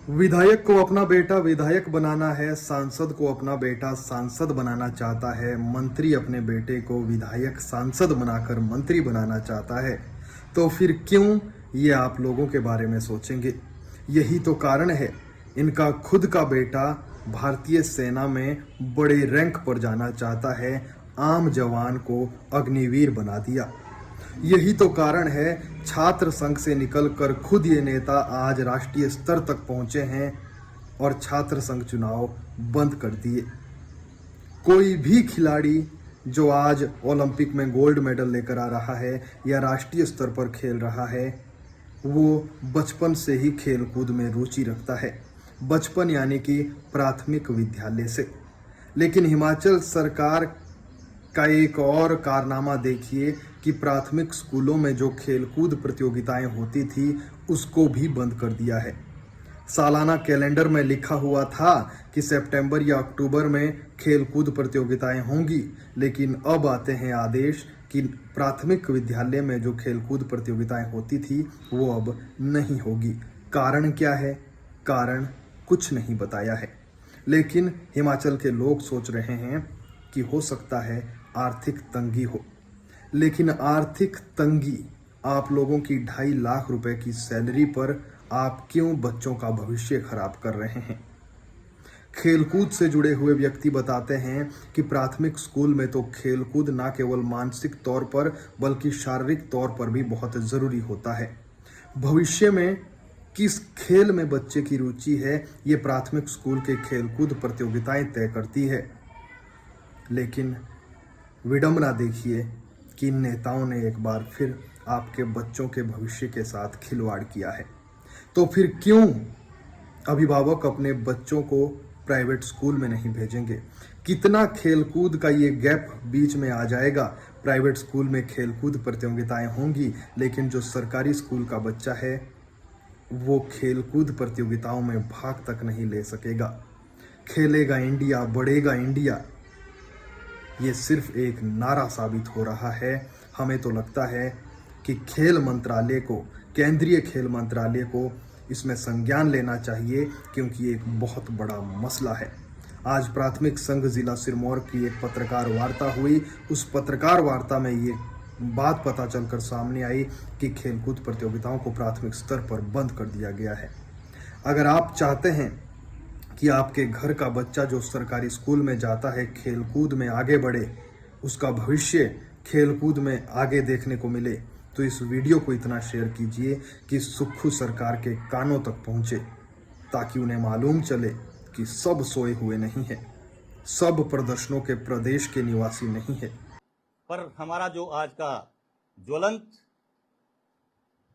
विधायक को अपना बेटा विधायक बनाना है, सांसद को अपना बेटा सांसद बनाना चाहता है, मंत्री अपने बेटे को विधायक सांसद बनाकर मंत्री बनाना चाहता है। तो फिर क्यों ये आप लोगों के बारे में सोचेंगे। यही तो कारण है, इनका खुद का बेटा भारतीय सेना में बड़े रैंक पर जाना चाहता है, आम जवान को अग्निवीर बना दिया। यही तो कारण है, छात्र संघ से निकलकर खुद ये नेता आज राष्ट्रीय स्तर तक पहुंचे हैं और छात्र संघ चुनाव बंद कर दिए। कोई भी खिलाड़ी जो आज ओलंपिक में गोल्ड मेडल लेकर आ रहा है या राष्ट्रीय स्तर पर खेल रहा है, वो बचपन से ही खेल कूद में रुचि रखता है, बचपन यानी कि प्राथमिक विद्यालय से। लेकिन हिमाचल सरकार का एक और कारनामा देखिए कि प्राथमिक स्कूलों में जो खेलकूद प्रतियोगिताएं होती थी उसको भी बंद कर दिया है। सालाना कैलेंडर में लिखा हुआ था कि सितंबर या अक्टूबर में खेलकूद प्रतियोगिताएं होंगी, लेकिन अब आते हैं आदेश कि प्राथमिक विद्यालय में जो खेलकूद प्रतियोगिताएं होती थी वो अब नहीं होगी। कारण क्या है? कारण कुछ नहीं बताया है, लेकिन हिमाचल के लोग सोच रहे हैं कि हो सकता है आर्थिक तंगी हो। लेकिन आर्थिक तंगी, आप लोगों की 2.5 लाख रुपए की सैलरी पर आप क्यों बच्चों का भविष्य खराब कर रहे हैं? खेलकूद से जुड़े हुए व्यक्ति बताते हैं कि प्राथमिक स्कूल में तो खेलकूद न केवल मानसिक तौर पर बल्कि शारीरिक तौर पर भी बहुत जरूरी होता है। भविष्य में किस खेल में बच्चे की रुचि है, ये प्राथमिक स्कूल के खेलकूद प्रतियोगिताएं तय करती है। लेकिन विडंबना देखिए कि इन नेताओं ने एक बार फिर आपके बच्चों के भविष्य के साथ खिलवाड़ किया है। तो फिर क्यों अभिभावक अपने बच्चों को प्राइवेट स्कूल में नहीं भेजेंगे? कितना खेलकूद का ये गैप बीच में आ जाएगा। प्राइवेट स्कूल में खेलकूद प्रतियोगिताएं होंगी, लेकिन जो सरकारी स्कूल का बच्चा है वो खेलकूद प्रतियोगिताओं में भाग तक नहीं ले सकेगा। खेलेगा इंडिया, बढ़ेगा इंडिया, ये सिर्फ एक नारा साबित हो रहा है। हमें तो लगता है कि खेल मंत्रालय को, केंद्रीय खेल मंत्रालय को इसमें संज्ञान लेना चाहिए, क्योंकि एक बहुत बड़ा मसला है। आज प्राथमिक संघ जिला सिरमौर की एक पत्रकार वार्ता हुई। उस पत्रकार वार्ता में ये बात पता चलकर सामने आई कि खेलकूद प्रतियोगिताओं को प्राथमिक स्तर पर बंद कर दिया गया है। अगर आप चाहते हैं कि आपके घर का बच्चा जो सरकारी स्कूल में जाता है खेलकूद में आगे बढ़े, उसका भविष्य खेलकूद में आगे देखने को मिले, तो इस वीडियो को इतना शेयर कीजिए कि सुक्खू सरकार के कानों तक पहुंचे, ताकि उन्हें मालूम चले कि सब सोए हुए नहीं है, सब प्रदर्शनों के प्रदेश के निवासी नहीं है। पर हमारा जो आज का ज्वलंत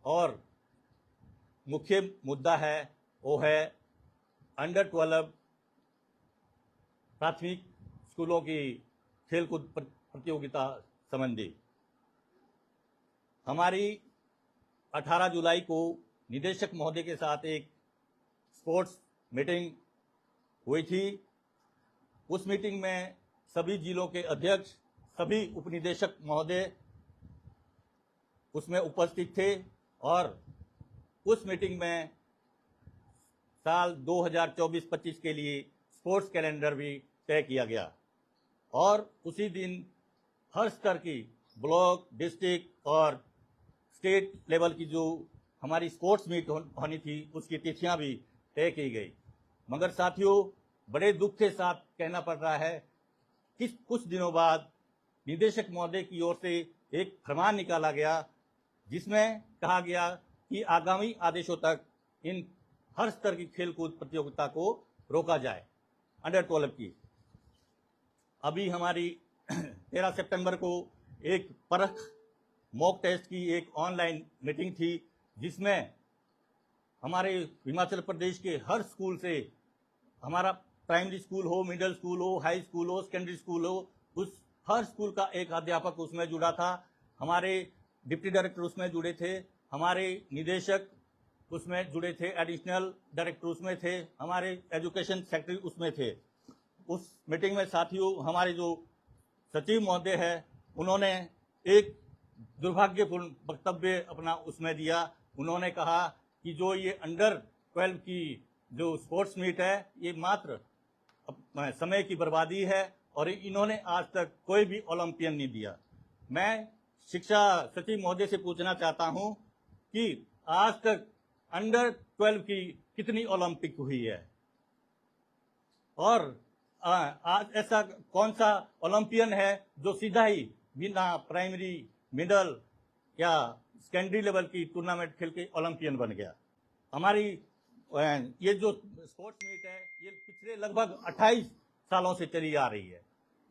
और मुख्य मुद्दा है वो है अंडर 12 प्राथमिक स्कूलों की खेलकूद प्रतियोगिता संबंधी। हमारी 18 जुलाई को निदेशक महोदय के साथ एक स्पोर्ट्स मीटिंग हुई थी। उस मीटिंग में सभी जिलों के अध्यक्ष, सभी उपनिदेशक महोदय उसमें उपस्थित थे और उस मीटिंग में साल 2024-25 के लिए स्पोर्ट्स कैलेंडर भी तय किया गया और उसी दिन हर स्तर की ब्लॉक, डिस्ट्रिक्ट और स्टेट लेवल की जो हमारी स्पोर्ट्स मीट होनी थी उसकी तिथियां भी तय की गई। मगर साथियों, बड़े दुख के साथ कहना पड़ रहा है कि कुछ दिनों बाद निदेशक महोदय की ओर से एक फरमान निकाला गया जिसमें कहा गया कि आगामी आदेशों तक इन हर स्तर की खेलकूद प्रतियोगिता को रोका जाए, अंडर 12 की। अभी हमारी 13 सितंबर को एक परख मॉक टेस्ट की एक ऑनलाइन मीटिंग थी जिसमें हमारे हिमाचल प्रदेश के हर स्कूल से, हमारा प्राइमरी स्कूल हो, मिडिल स्कूल हो, हाई स्कूल हो, सेकेंडरी स्कूल हो, उस हर स्कूल का एक अध्यापक उसमें जुड़ा था। हमारे डिप्टी डायरेक्टर उसमें जुड़े थे, हमारे निदेशक उसमें जुड़े थे, एडिशनल डायरेक्टर उसमें थे, हमारे एजुकेशन सेक्रेटरी उसमें थे। उस मीटिंग में साथियों, हमारे जो सचिव महोदय है उन्होंने एक दुर्भाग्यपूर्ण वक्तव्य अपना उसमें दिया। उन्होंने कहा कि जो ये अंडर 12 की जो स्पोर्ट्स मीट है ये मात्र समय की बर्बादी है और इन्होंने आज तक कोई भी ओलंपियन नहीं दिया। मैं शिक्षा सचिव महोदय से पूछना चाहता हूं कि आज तक अंडर 12 की कितनी ओलंपिक हुई है और आज ऐसा कौन सा ओलंपियन है जो सीधा ही बिना प्राइमरी, मिडल या सेकेंडरी लेवल की टूर्नामेंट खेल के ओलंपियन बन गया। हमारी ये जो स्पोर्ट्स मीट है ये पिछले लगभग 28 सालों से चली आ रही है।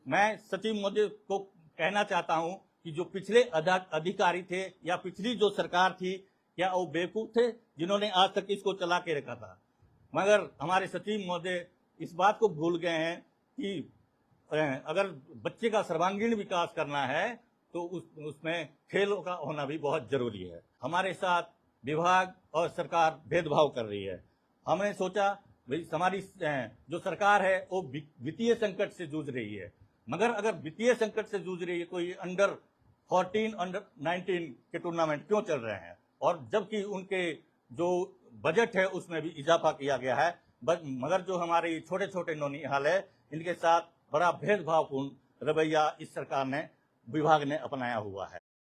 मैं सचिव महोदय को कहना चाहता हूं कि जो पिछले अधिकारी थे या पिछली जो सरकार थी, क्या वो बेवकूफ थे जिन्होंने आज तक इसको चला के रखा था? मगर हमारे सचिव महोदय इस बात को भूल गए हैं कि अगर बच्चे का सर्वांगीण विकास करना है तो उसमें खेलों का होना भी बहुत जरूरी है। हमारे साथ विभाग और सरकार भेदभाव कर रही है। हमने सोचा भाई हमारी जो सरकार है वो वित्तीय संकट से जूझ रही है, मगर अगर वित्तीय संकट से जूझ रही है तो ये अंडर 14, अंडर 19 के टूर्नामेंट क्यों चल रहे हैं? और जबकि उनके जो बजट है उसमें भी इजाफा किया गया है, मगर जो हमारे छोटे छोटे नौनिहाल है इनके साथ बड़ा भेदभावपूर्ण रवैया इस सरकार ने, विभाग ने अपनाया हुआ है।